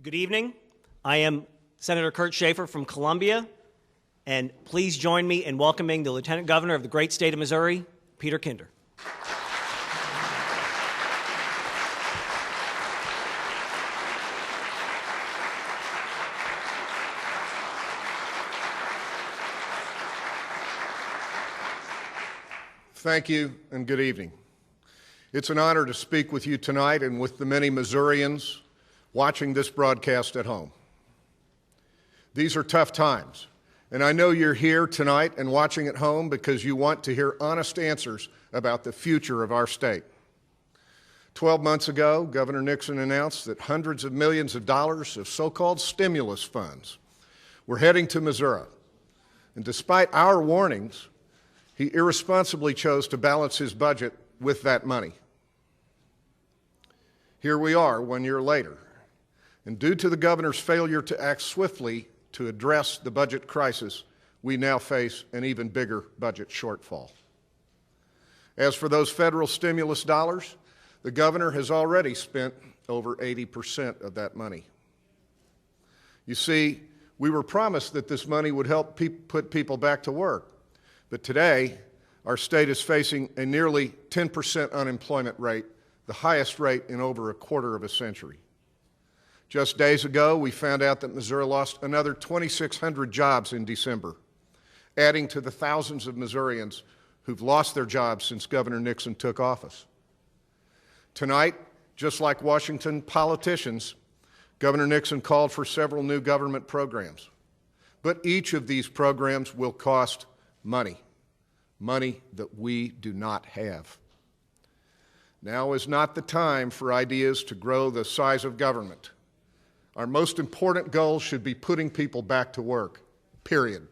Good evening. I am Senator Kurt Schaefer from Columbia, and please join me in welcoming the Lieutenant Governor of the great state of Missouri, Peter Kinder. Thank you and good evening. It's an honor to speak with you tonight and with the many Missourians watching this broadcast at home. These are tough times, and I know you're here tonight and watching at home because you want to hear honest answers about the future of our state. 12 months ago, Governor Nixon announced that hundreds of millions of dollars of so-called stimulus funds were heading to Missouri. And despite our warnings, he irresponsibly chose to balance his budget with that money. Here we are 1 year later, and due to the governor's failure to act swiftly to address the budget crisis, we now face an even bigger budget shortfall. As for those federal stimulus dollars, the governor has already spent over 80% of that money. You see, we were promised that this money would help put people back to work, but today, our state is facing a nearly 10% unemployment rate, the highest rate in over a quarter of a century. Just days ago, we found out that Missouri lost another 2,600 jobs in December, adding to the thousands of Missourians who've lost their jobs since Governor Nixon took office. Tonight, just like Washington politicians, Governor Nixon called for several new government programs. But each of these programs will cost money that we do not have. Now is not the time for ideas to grow the size of government. Our most important goal should be putting people back to work, period.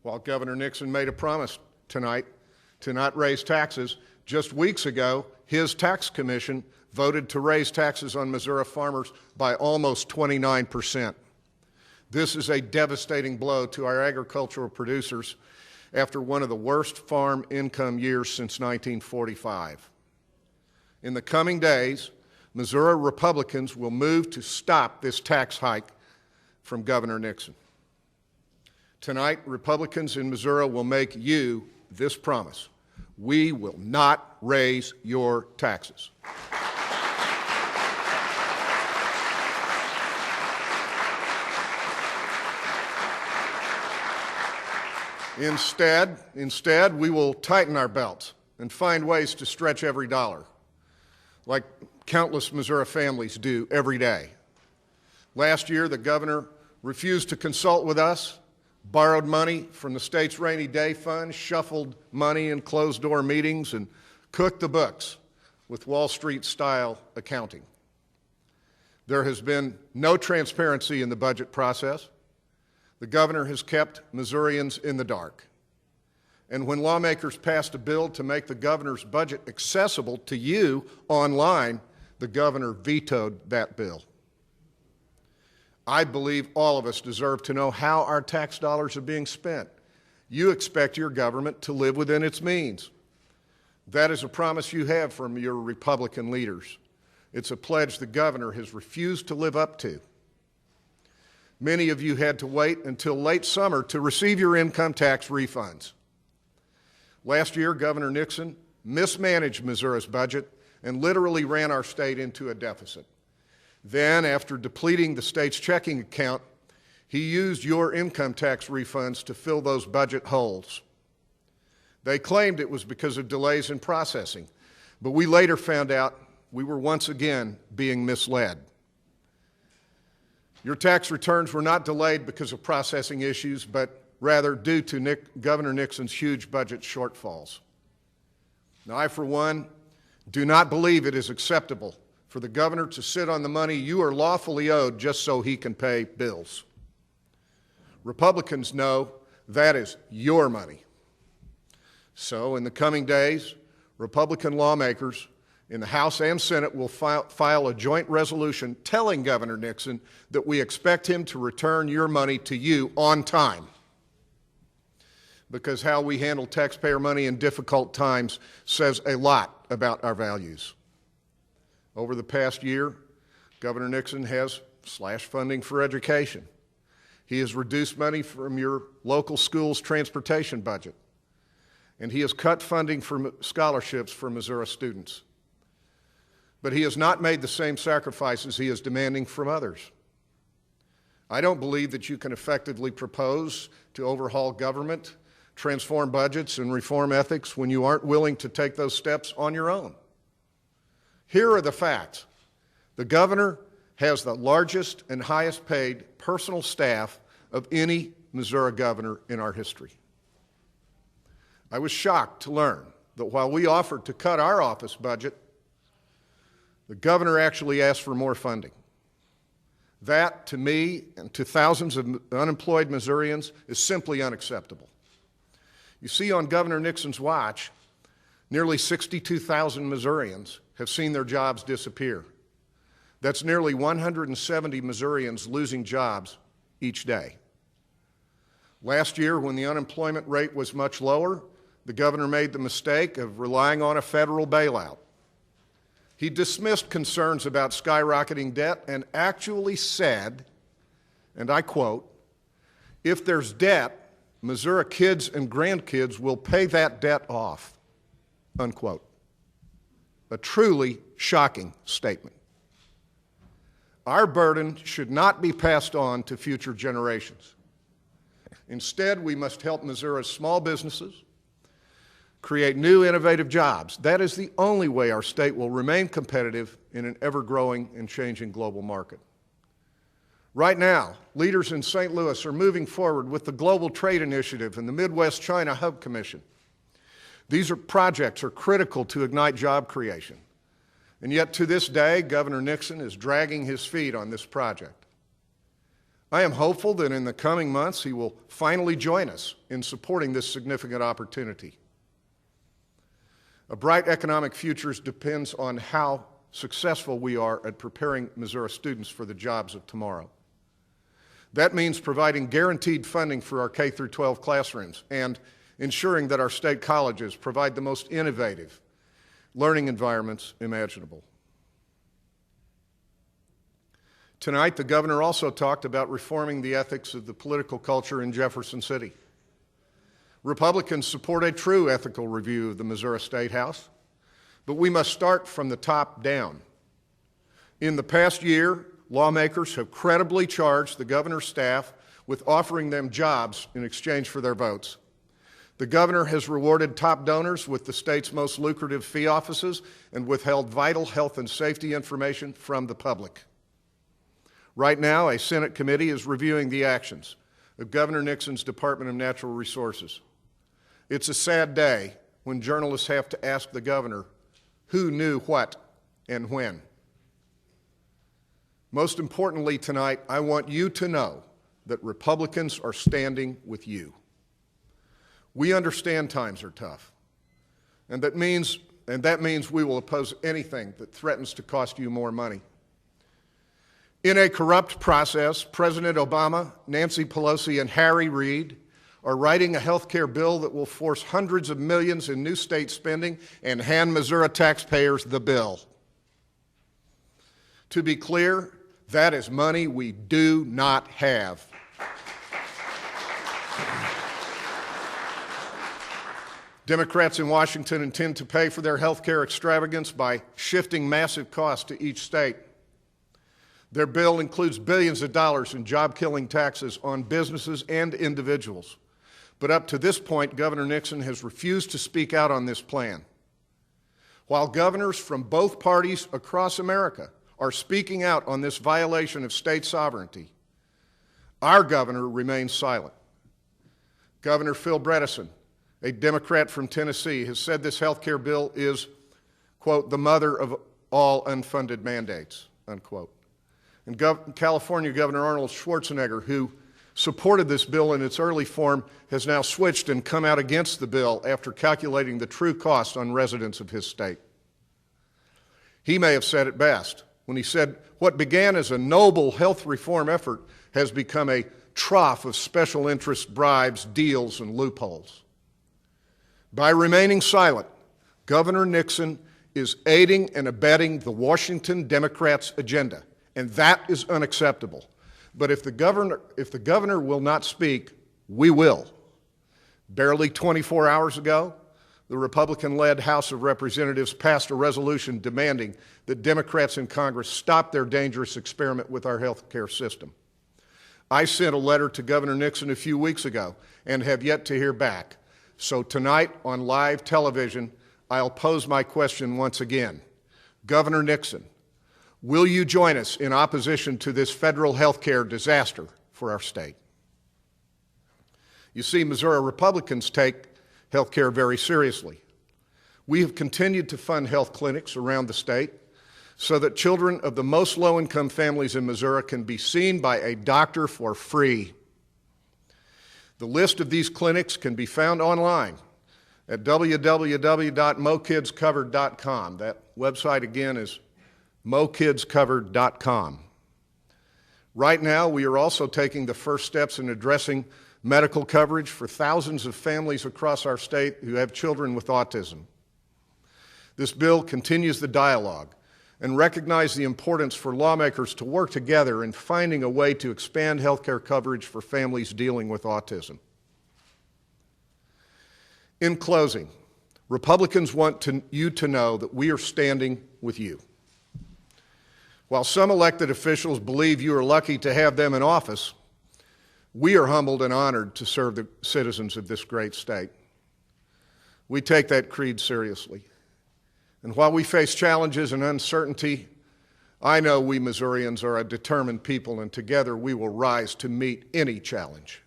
While Governor Nixon made a promise tonight to not raise taxes, just weeks ago, his tax commission voted to raise taxes on Missouri farmers by almost 29%. This is a devastating blow to our agricultural producers after one of the worst farm income years since 1945. In the coming days, Missouri Republicans will move to stop this tax hike from Governor Nixon. Tonight, Republicans in Missouri will make you this promise: we will not raise your taxes. Instead, we will tighten our belts and find ways to stretch every dollar, like countless Missouri families do every day. Last year, the governor refused to consult with us, borrowed money from the state's rainy day fund, shuffled money in closed-door meetings, and cooked the books with Wall Street-style accounting. There has been no transparency in the budget process. The governor has kept Missourians in the dark. And when lawmakers passed a bill to make the governor's budget accessible to you online, the governor vetoed that bill. I believe all of us deserve to know how our tax dollars are being spent. You expect your government to live within its means. That is a promise you have from your Republican leaders. It's a pledge the governor has refused to live up to. Many of you had to wait until late summer to receive your income tax refunds. Last year, Governor Nixon mismanaged Missouri's budget and literally ran our state into a deficit. Then, after depleting the state's checking account, he used your income tax refunds to fill those budget holes. They claimed it was because of delays in processing, but we later found out we were once again being misled. Your tax returns were not delayed because of processing issues, but rather due to Governor Nixon's huge budget shortfalls. Now, I, for one, do not believe it is acceptable for the governor to sit on the money you are lawfully owed just so he can pay bills. Republicans know that is your money. So, in the coming days, Republican lawmakers in the House and Senate will file a joint resolution telling Governor Nixon that we expect him to return your money to you on time. Because how we handle taxpayer money in difficult times says a lot about our values. Over the past year, Governor Nixon has slashed funding for education. He has reduced money from your local school's transportation budget. And he has cut funding for scholarships for Missouri students. But he has not made the same sacrifices he is demanding from others. I don't believe that you can effectively propose to overhaul government, transform budgets, and reform ethics when you aren't willing to take those steps on your own. Here are the facts. The governor has the largest and highest paid personal staff of any Missouri governor in our history. I was shocked to learn that while we offered to cut our office budget, the governor actually asked for more funding. That, to me and to thousands of unemployed Missourians, is simply unacceptable. You see, on Governor Nixon's watch, nearly 62,000 Missourians have seen their jobs disappear. That's nearly 170 Missourians losing jobs each day. Last year, when the unemployment rate was much lower, the governor made the mistake of relying on a federal bailout. He dismissed concerns about skyrocketing debt and actually said, and I quote, "If there's debt, Missouri kids and grandkids will pay that debt off," unquote. A truly shocking statement. Our burden should not be passed on to future generations. Instead, we must help Missouri's small businesses create new innovative jobs. That is the only way our state will remain competitive in an ever-growing and changing global market. Right now, leaders in St. Louis are moving forward with the Global Trade Initiative and the Midwest China Hub Commission. These projects are critical to ignite job creation. And yet, to this day, Governor Nixon is dragging his feet on this project. I am hopeful that in the coming months he will finally join us in supporting this significant opportunity. A bright economic future depends on how successful we are at preparing Missouri students for the jobs of tomorrow. That means providing guaranteed funding for our K-12 classrooms and ensuring that our state colleges provide the most innovative learning environments imaginable. Tonight, the governor also talked about reforming the ethics of the political culture in Jefferson City. Republicans support a true ethical review of the Missouri State House, but we must start from the top down. In the past year, lawmakers have credibly charged the governor's staff with offering them jobs in exchange for their votes. The governor has rewarded top donors with the state's most lucrative fee offices and withheld vital health and safety information from the public. Right now, a Senate committee is reviewing the actions of Governor Nixon's Department of Natural Resources. It's a sad day when journalists have to ask the governor who knew what and when. Most importantly tonight, I want you to know that Republicans are standing with you. We understand times are tough, and that means we will oppose anything that threatens to cost you more money. In a corrupt process, President Obama, Nancy Pelosi, and Harry Reid are writing a health care bill that will force hundreds of millions in new state spending and hand Missouri taxpayers the bill. To be clear, that is money we do not have. Democrats in Washington intend to pay for their health care extravagance by shifting massive costs to each state. Their bill includes billions of dollars in job-killing taxes on businesses and individuals. But up to this point, Governor Nixon has refused to speak out on this plan. While governors from both parties across America are speaking out on this violation of state sovereignty, our governor remains silent. Governor Phil Bredesen, a Democrat from Tennessee, has said this health care bill is, quote, the mother of all unfunded mandates, unquote. And California Governor Arnold Schwarzenegger, who supported this bill in its early form, has now switched and come out against the bill after calculating the true cost on residents of his state. He may have said it best when he said, what began as a noble health reform effort has become a trough of special interest bribes, deals, and loopholes. By remaining silent, Governor Nixon is aiding and abetting the Washington Democrats' agenda, And that is unacceptable. But if the governor will not speak, we will. Barely 24 hours ago, the Republican-led House of Representatives passed a resolution demanding that Democrats in Congress stop their dangerous experiment with our health care system. I sent a letter to Governor Nixon a few weeks ago and have yet to hear back. So tonight on live television, I'll pose my question once again. Governor Nixon, will you join us in opposition to this federal health care disaster for our state? You see, Missouri Republicans take health care very seriously. We have continued to fund health clinics around the state so that children of the most low-income families in Missouri can be seen by a doctor for free. The list of these clinics can be found online at www.mokidscovered.com. That website again is mokidscovered.com. Right now, we are also taking the first steps in addressing medical coverage for thousands of families across our state who have children with autism. This bill continues the dialogue and recognizes the importance for lawmakers to work together in finding a way to expand health care coverage for families dealing with autism. In closing, Republicans want you to know that we are standing with you. While some elected officials believe you are lucky to have them in office, we are humbled and honored to serve the citizens of this great state. We take that creed seriously. And while we face challenges and uncertainty, I know we Missourians are a determined people, and together we will rise to meet any challenge.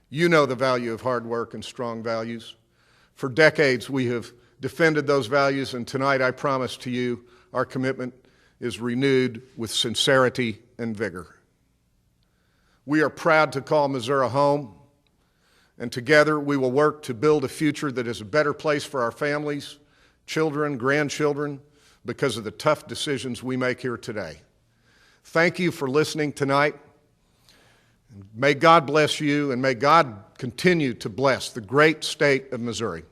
You know the value of hard work and strong values. For decades we have defended those values, and tonight I promise to you our commitment is renewed with sincerity and vigor. We are proud to call Missouri home, and together we will work to build a future that is a better place for our families, children, grandchildren, because of the tough decisions we make here today. Thank you for listening tonight. May God bless you, and may God continue to bless the great state of Missouri.